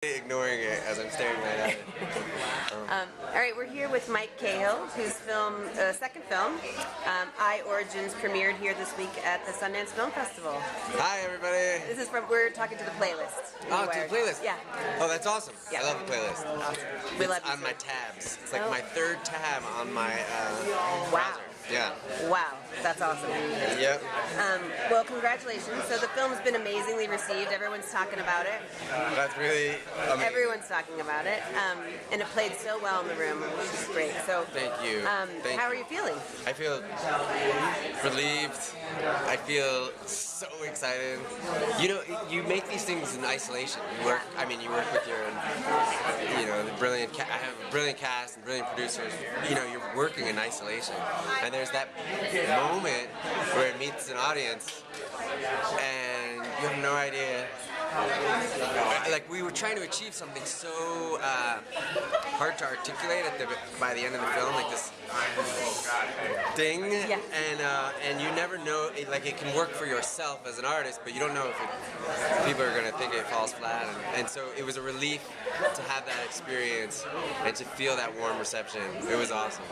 ignoring it as I'm staring right at it. All right, we're here with Mike Cahill, whose second film, I Origins, premiered here this week at the Sundance Film Festival. Hi, everybody. This is we're talking to the playlist. Oh, to the playlist? Yeah. Oh, that's awesome. Yeah. I love the playlist. Awesome. We love on you. my tabs. It's like my third tab on my browser. Yeah. Wow, that's awesome. Yep. Well, congratulations. So the film's been amazingly received. Everyone's talking about it. That's really amazing. Everyone's talking about it. And it played so well in the room, which is great. So thank you. How are you feeling? I feel relieved. I feel so excited. You know, you make these things in isolation. You work. I mean, you work with your, the brilliant. I have a brilliant cast and brilliant producers. You know, you're working in isolation, and there's that moment where it meets an audience, and you have no idea. Like, we were trying to achieve something so hard to articulate by the end of the film, like this thing, yeah. And you never know, it can work for yourself as an artist, but you don't know if people are going to think it falls flat, and so it was a relief to have that experience and to feel that warm reception. It was awesome.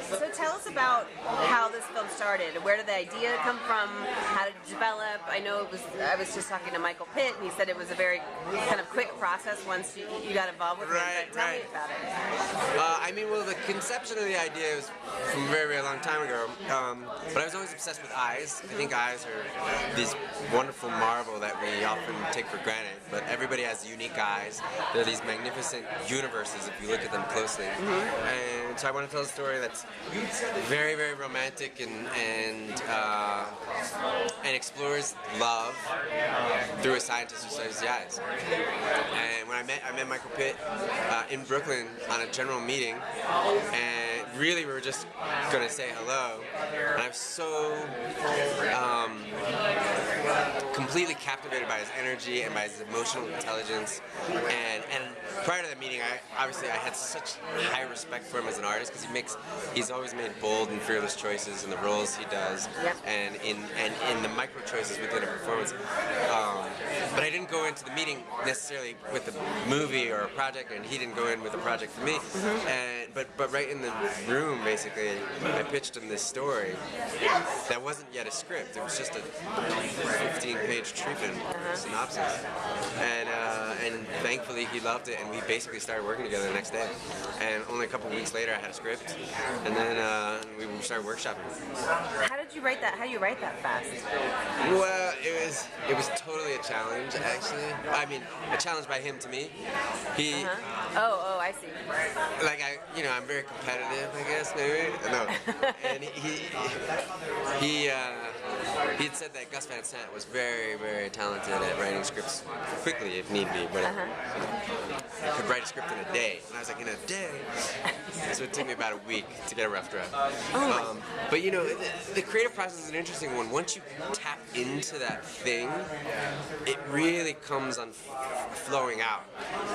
So tell us about how this film started. Where did the idea come from? How did it develop? I know I was just talking to Michael Pitt, and he said it was a very kind of quick process once you got involved with it. But tell me about it. Well, the conception of the idea was from a very, very long time ago, but I was always obsessed with eyes. I think eyes are this wonderful marvel that we often take for granted, but everybody has unique eyes. They're these magnificent universes if you look at them closely. And so I want to tell a story that's very, very romantic and explores love through a scientist who studies the eyes. And when I met Michael Pitt in Brooklyn on a general meeting, and really we were just gonna say hello, and I was so completely captivated by his energy and by his emotional intelligence. And prior to that meeting, I had such high respect for him as an artist, because he's always made bold and fearless choices in the roles he does, and in the micro choices within a performance. But I didn't go into the meeting necessarily with a movie or a project, and he didn't go in with a project for me. But right in the room, basically, I pitched him this story that wasn't yet a script. It was just a 15-page treatment synopsis, and thankfully he loved it, and we basically started working together the next day. And only a couple of weeks later, I had a script, and then we started workshopping. How did you write that? How do you write that fast? Well, it was totally a challenge, actually. I mean, a challenge by him to me. He. Oh, I see. Like I'm very competitive, I guess, maybe. No. And he had said that Gus Van Sant was very, very talented at writing scripts quickly, if need be, but I could write a script in a day. And I was like, in a day? So it took me about a week to get a rough draft. But the creative process is an interesting one. Once you tap into that thing, it really comes on flowing out.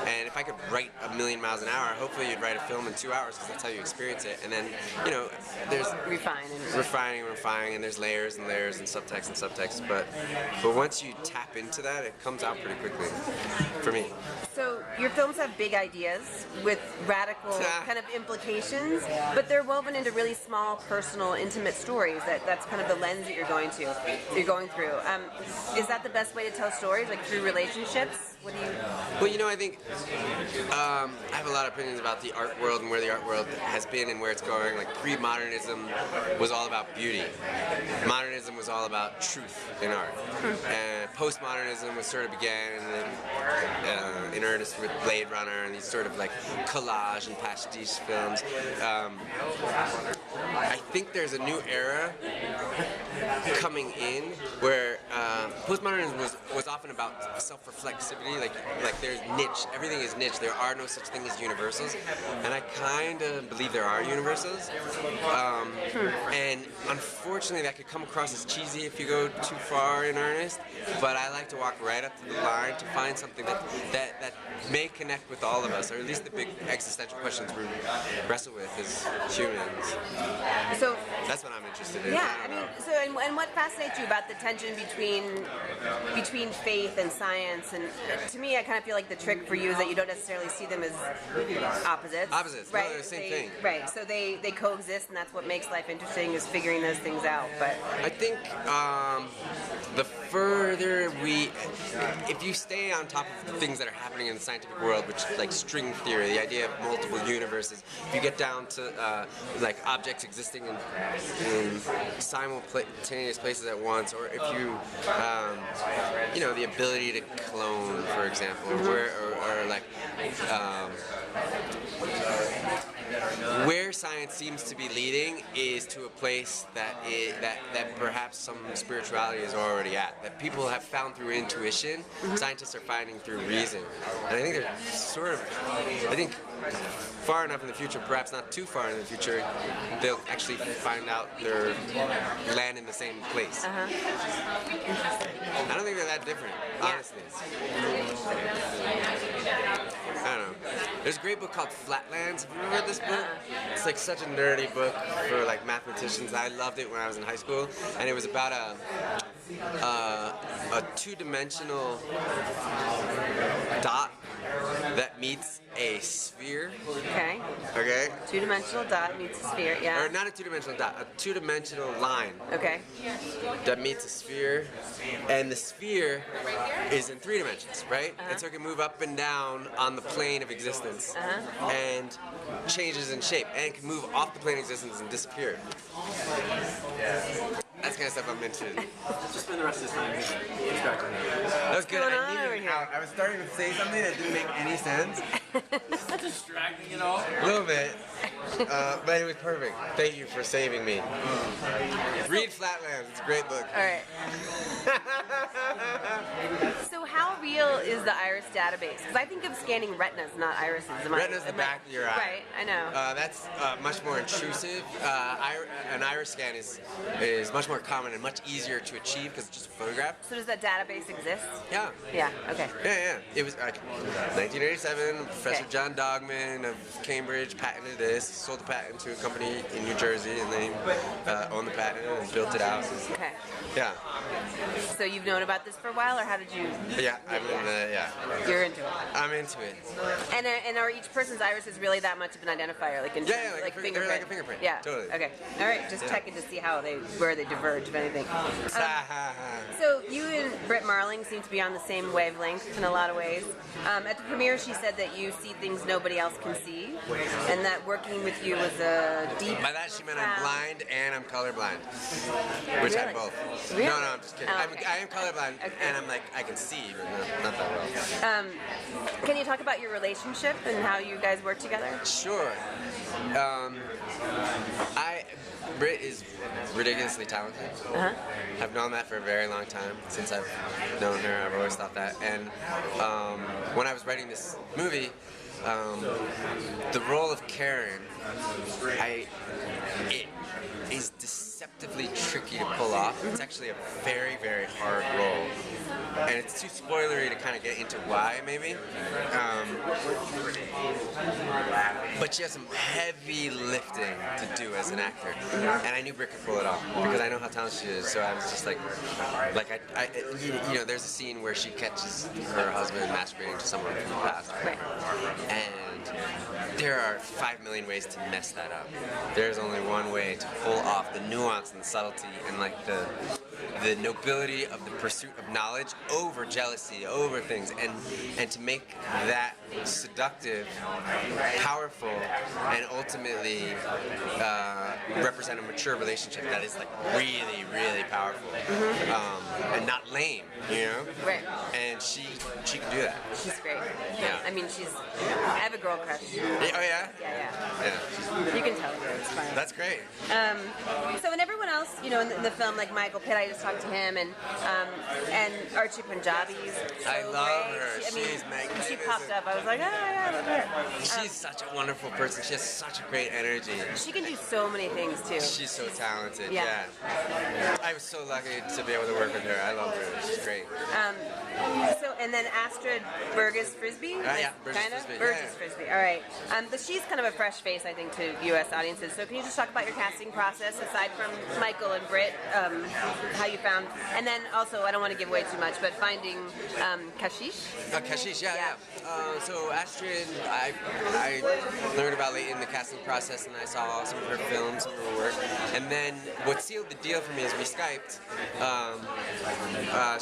And if I could write a million miles an hour, hopefully you'd write a film in 2 hours, because that's how you experience it. And then, there's refining, and there's layers and layers and subtext. But once you tap into that, it comes out pretty quickly, for me. So your films have big ideas with radical kind of implications, but they're woven into really small, personal, intimate stories. That's kind of the lens that you're going through. Is that the best way to tell stories, like through relationships? What do you? Well, I think I have a lot of opinions about the art world and where the art world has been and where it's going. Like, pre-modernism was all about beauty. Modernism was all about truth in art. And postmodernism was sort of began in earnest with Blade Runner and these sort of like collage and pastiche films. I think there's a new era coming in where postmodernism was often about self-reflexivity. Like there's niche. Everything is niche. There are no such thing as universals, and I kind of believe there are universals. And unfortunately, that could come across as cheesy if you go too far in earnest. But I like to walk right up to the line to find something that may connect with all of us, or at least the big existential questions we wrestle with as humans. So that's what I'm interested in. yeah, I mean, so and what fascinates you about the tension between faith and science? And to me, I kind of feel like the trick for you is that you don't necessarily see them as opposites. Opposites, right? No, they're the same thing. Right. So they coexist, and that's what makes life interesting, is figuring those things out. But I think the further if you stay on top of the things that are happening in the scientific world, which is like string theory, the idea of multiple universes, if you get down to like objects existing in simultaneous places at once, or if you, the ability to clone, for example, or like. Where science seems to be leading is to a place that perhaps some spirituality is already at. That people have found through intuition, scientists are finding through reason. And I think they're far enough in the future, perhaps not too far in the future, they'll actually find out they're land in the same place. I don't think they're that different, honestly. I don't know. There's a great book called Flatlands. Have you ever read this book? It's like such a nerdy book for like mathematicians. I loved it when I was in high school, and it was about a two-dimensional dot that meets a sphere. Okay. Okay. Two-dimensional dot meets a sphere. Yeah. Or not a two-dimensional dot, a two-dimensional line. Okay. That meets a sphere, and the sphere is in 3 dimensions, right? And so it can move up and down on the plane of existence, and changes in shape, and can move off the plane of existence and disappear. That's the kind of stuff I'm into. Just spend the rest of this time distracting me. That was good. What's going I on needed over it here? out. I was starting to say something that didn't make any sense. Distracting at all? A little bit. But it was perfect. Thank you for saving me. Read Flatlands. It's a great book. All right. So how real is the iris database? Because I think of scanning retinas, not irises. Retina's the back of your eye. Right, I know. That's much more intrusive. An iris scan is much more common and much easier to achieve because it's just a photograph. So does that database exist? Yeah. Yeah, okay. Yeah. It was 1987. Professor Okay. John Dogman of Cambridge patented this, sold the patent to a company in New Jersey, and they owned the patent and built it out. Okay. Yeah. So you've known about this for a while, or how did you? Yeah, You're into it. I'm into it. And are each person's irises really that much of an identifier, like in terms, Yeah, like a fingerprint? they're like a fingerprint. Yeah. Totally. Okay. All right. Just checking to see where they diverge, if anything. So you and Brit Marling seem to be on the same wavelength in a lot of ways. At the premiere, she said that you see things nobody else can see, and that working with you was a deep. By that she meant I'm blind and I'm colorblind, which I'm Really? both. Really? No, I'm just kidding. Oh, okay. I am colorblind, Okay. and I'm like I can see, but not that well. Can you talk about your relationship and how you guys work together? Sure. Brit is ridiculously talented. I've known that for a very long time. Since I've known her, I've always thought that. And when I was writing this movie, the role of Karen, it is deceptively tricky to pull off. It's actually a very, very hard role. And it's too spoilery to kind of get into why, maybe. But she has some heavy lifting to do as an actor. And I knew Brit could pull it off because I know how talented she is. So I was just like there's a scene where she catches her husband masturbating to someone from the past. Right. And there are 5 million ways to mess that up. There's only one way to pull off the nuance and the subtlety and like the nobility of the pursuit of knowledge over jealousy, over things, and to make that seductive, powerful, and ultimately represent a mature relationship that is like really, really powerful and not lame, you know? Right. And she can do that. She's great. Yeah. I mean, I have a girl crush. Oh yeah? Yeah. You can tell her. It's fine. That's great. So, and everyone else, in the film, like Michael Pitt, I just talked to him, and Archie Panjabi's so I love great. her. She's magnificent. She popped up. I was like, yeah, I love her. She's such a wonderful person. She has such a great energy. She can do so many things too. She's so talented. Yeah. I was so lucky to be able to work with her. I love her. She's great. So So, and then Astrid Berges-Frisbey? Yeah, Bergès-Frisbey. Bergès-Frisbey, all right. But she's kind of a fresh face, I think, to U.S. audiences. So can you just talk about your casting process, aside from Michael and Brit, how you found, and then also, I don't want to give away too much, but finding Kashish? Kashish, yeah. So Astrid, I learned about late in the casting process, and I saw some of her films, some of her work. And then what sealed the deal for me is we Skyped.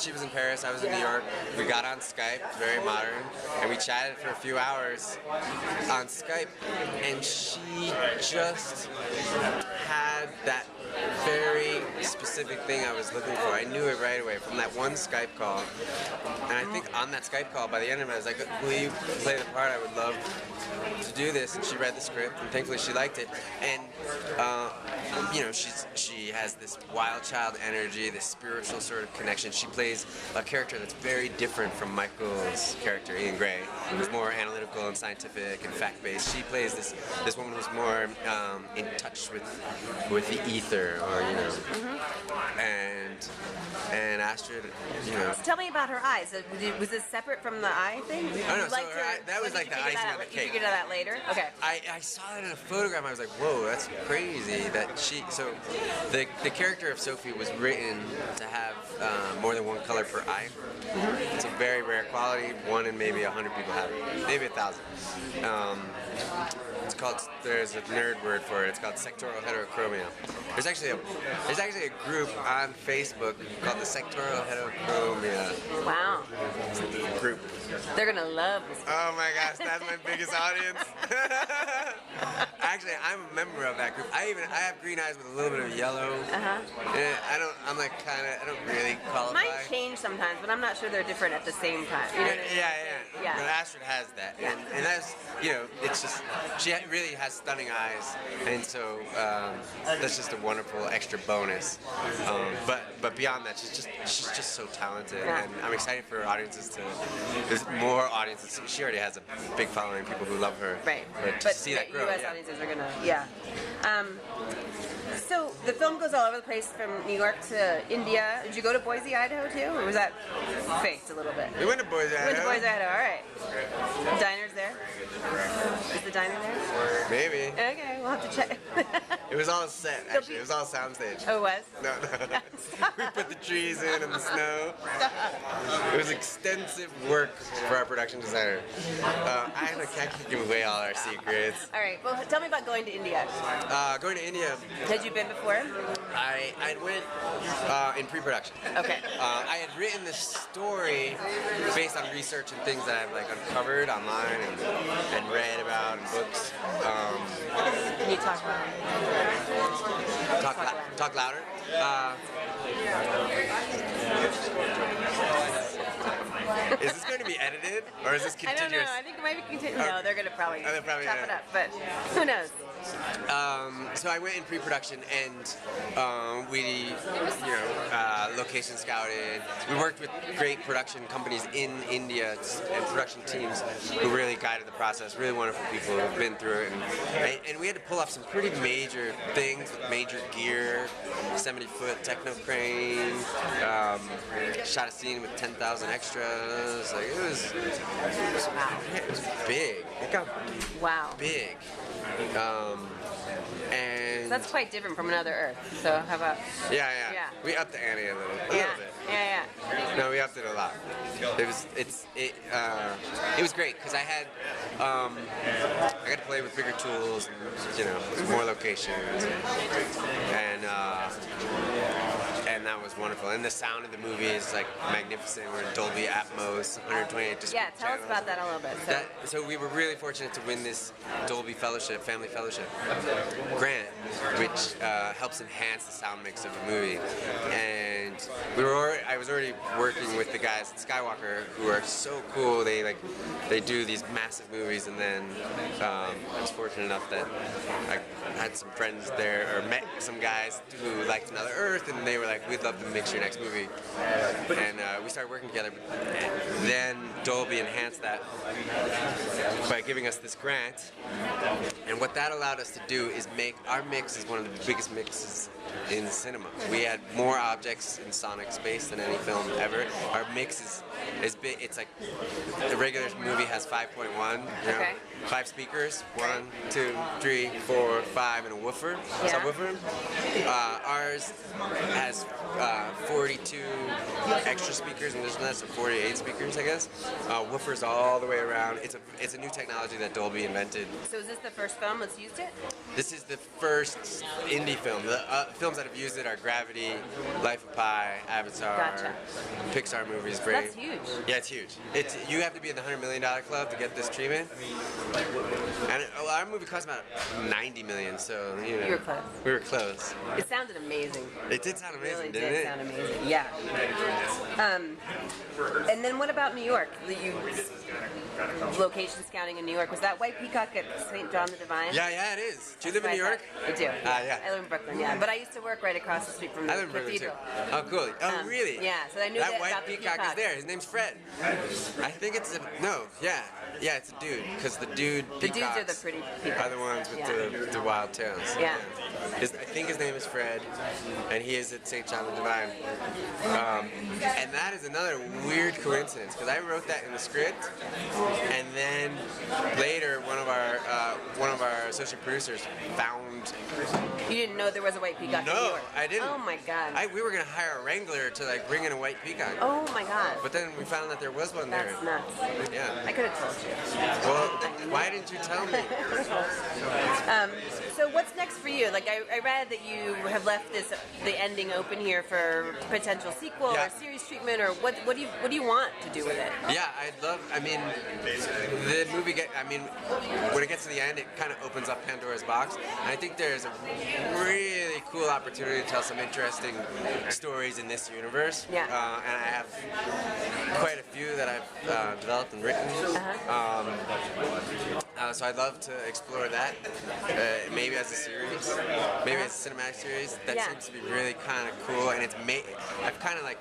She was in Paris, I was in New York. We got on Skype, very modern, and we chatted for a few hours on Skype, and she just had that very specific thing I was looking for. I knew it right away from that one Skype call. And I think on that Skype call, by the end of it, I was like, will you play the part? I would love to do this. And she read the script, and thankfully she liked it. And, you know, she has this wild child energy, this spiritual sort of connection. She plays a character that's very different from Michael's character, Ian Gray, who's more analytical and scientific and fact-based. She plays this woman who's more in touch with the ether, or, you know, and Astrid, you know. So tell me about her eyes. Was this separate from the eye thing? Oh, no, so that was like the icing on the cake. You figured that out later? Okay. I saw it in a photograph, and I was like, whoa, that's crazy. So the character of Sophie was written to have more than one color per eye. It's a very rare quality. One in maybe 100 people have it. Maybe 1,000. It's called, there's a nerd word for it, it's called sectoral heterochromia. There's actually a group on Facebook called the sectoral heterochromia Wow. group. They're gonna love this. Oh my gosh, that's my biggest audience. Actually, I'm a member of that group. I have green eyes with a little bit of yellow. And I don't really qualify. Mine change sometimes, but I'm not sure they're different at the same time. You know what I mean? Yeah. But Astrid has that, and that's, you know, it's just, she really has stunning eyes, and so that's just a wonderful extra bonus. But beyond that, she's just so talented, and I'm excited for her audiences to. There's more audiences. She already has a big following, people who love her. Right. But to see that grow, U.S. audiences are gonna, So the film goes all over the place from New York to India. Did you go to Boise, Idaho too, or was that faked a little bit? We went to Boise, Idaho. We went to Boise, Idaho. All right. Diner's there. Is the diner there? Maybe. Okay, we'll have to check. It was all set, actually. It was all soundstage. Oh, it was? No. We put the trees in and the snow. It was extensive work for our production designer. I can't give away all our secrets. All right. Well, tell me about going to India. Going to India. Had you been before? I went in pre-production. Okay. I had written this story based on research and things that I've like uncovered online and read about in books. Can you talk about it? Talk louder. Is this going to be edited, or is this continuous? I don't know. I think it might be continuous. No, they're going to probably chop it up, but who knows? So I went in pre-production, and we, location scouted. We worked with great production companies in India and production teams who really guided the process. Really wonderful people who've been through it, and we had to pull off some pretty major things with major gear, 70-foot techno crane. Shot a scene with 10,000 extras. Like it was big. It got big. And that's quite different from Another Earth. So how about? Yeah. We upped the ante a little bit. Yeah. No, we upped it a lot. It was great because I got to play with bigger tools and more locations and that was wonderful. And the sound of the movie is like magnificent. We're in Dolby Atmos, 128 disc Yeah, tell us about that a little bit. So we were really fortunate to win this Dolby Fellowship, Family Fellowship grant, which helps enhance the sound mix of the movie. And I was already working with the guys at Skywalker who are so cool. They do these massive movies, and then I was fortunate enough that I had some friends there, or met some guys who liked Another Earth, and they were like, we'd love to mix your next movie. And we started working together. And then Dolby enhanced that by giving us this grant. And what that allowed us to do is our mix is one of the biggest mixes in cinema. We had more objects in sonic space than any film ever. Our mix is big. It's like the regular movie has 5.1. You know? Okay. 5 speakers, 1, 2, 3, 4, 5, and a woofer, subwoofer. Ours has 42 extra speakers, and there's less than 48 speakers, I guess. Woofers all the way around. It's a new technology that Dolby invented. So is this the first film that's used it? This is the first indie film. The films that have used it are Gravity, Life of Pi, Avatar, Gotcha. Pixar movies, Brit. That's huge. Yeah, it's huge. You have to be in the $100 million club to get this treatment. And our movie cost about $90 million, so you know. You were close. We were close. It sounded amazing. It did sound amazing, Really didn't did it? sound amazing. Yeah. And then what about New York? You location scouting in New York. Was that White Peacock at St. John the Divine? Yeah, it is. Do you live in New York? I do. Yeah. I live in Brooklyn, yeah. But I used to work right across the street from the I live in Brooklyn too. cathedral. Oh, cool. Oh, really? Yeah, so I knew that that white about the peacock is peacock. there. His name's Fred. I think it's yeah, it's a dude. Because the dude The dudes peacocks are the pretty peacocks. are the ones with Yeah. the wild tails. Yeah. I think his name is Fred, and he is at St. John the Divine. And that is another weird coincidence because I wrote that in the script, and then later one of our associate producers found. You didn't know there was a White Peacock in New No, York? I didn't. Oh my god. We were gonna hire a wrangler to like bring in a white peacock, Oh my god. but then we found that there was one there. That's nuts. Yeah. I could have told you. Well, why didn't you tell me? So what's next for you? Like I read that you have left the ending open here for potential sequel Yeah. or series treatment, or what do you want to do with it? Yeah, I mean, the movie when it gets to the end, it kind of opens up Pandora's box. And I think there's a really cool opportunity to tell some interesting stories in this universe. Yeah. And I have quite a few that I've developed and written. So I'd love to explore that, maybe as a series, maybe as a cinematic series. That Yeah. seems to be really kind of cool, and I've kind of like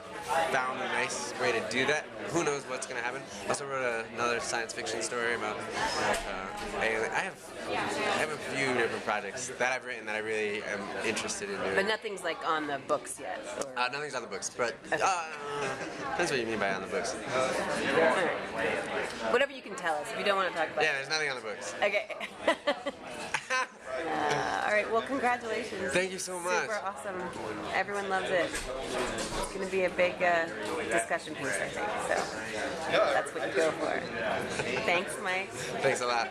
found a nice way to do that. Who knows what's gonna happen? I also wrote another science fiction story about alien. I have a few different projects that I've written that I really am interested in doing. But nothing's like on the books yet. Or... Nothing's on the books, but depends what you mean by on the books. Alright. Whatever you can tell us. If you don't want to talk about Yeah, there's nothing on the books. it. Okay. All right. Well, congratulations. Thank you so much. Super awesome. Everyone loves it. It's going to be a big discussion piece, I think. So that's what you go for. Thanks, Mike. Thanks a lot.